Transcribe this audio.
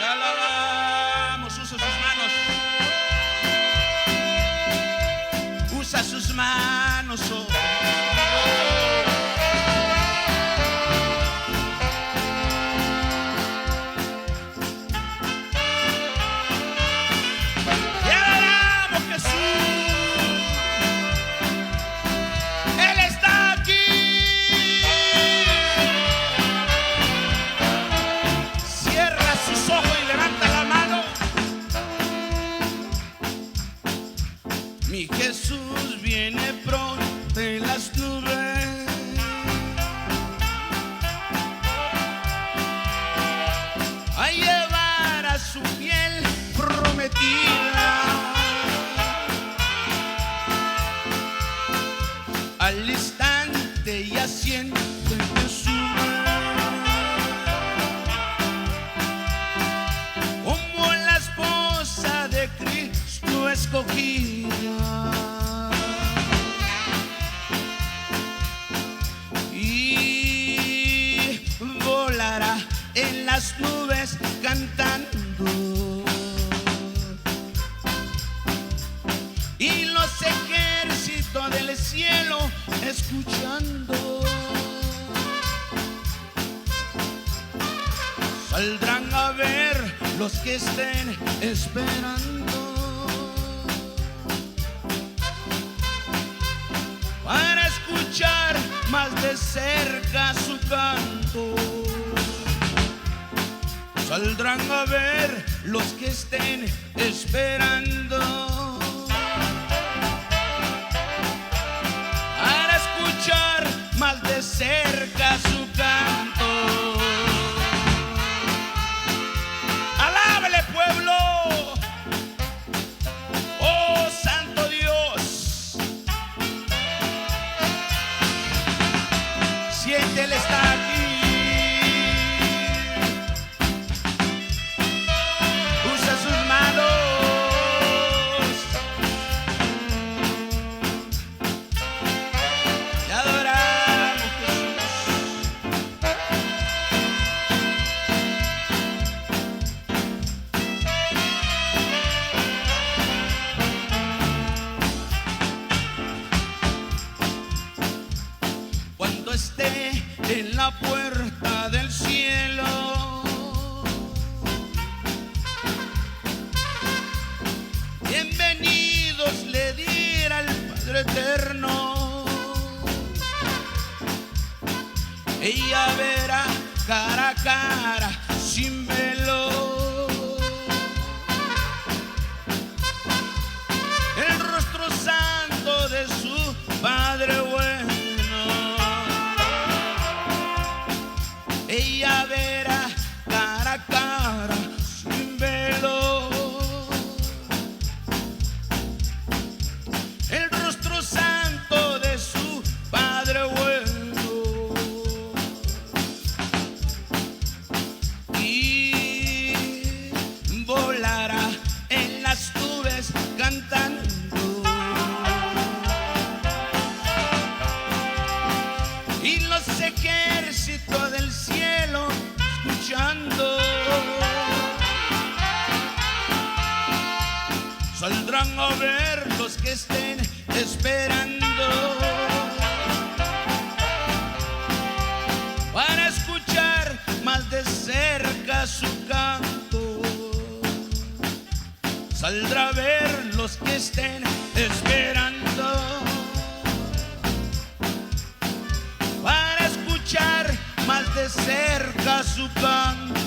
alabamos. Usa sus manos. Usa sus manos. Oh. Y alabamos, Jesús. Él está aquí. Cierra sus ojos y levanta la mano. Mi Jesús viene pronto en las nubes. A llevar a su fiel prometida al instante y asiento en Jesús, como la esposa de Cristo escogida. Y volará en las nubes cantando, y los ejércitos del cielo escuchando saldrán a ver los que estén esperando para escuchar más de cerca su canto. Saldrán a ver los que estén esperando para escuchar más de cerca su canto. ¡Alábale, pueblo! ¡Oh, santo Dios! Siente, Él está aquí. Usa sus manos. Te adoramos, Jesús. Cuando esté en la puerta del cielo, bienvenidos le dirá el Padre eterno. Ella verá cara a cara sin velo el rostro santo de su Padre bueno. Ella verá cara a cara sin velo el rostro santo de su Padre bueno. Y volará en las nubes cantando, y los ejércitos del cielo escuchando saldrán a ver los que estén esperando para escuchar más de cerca su canto. Saldrá a ver los que estén esperando para escuchar más de cerca su canto.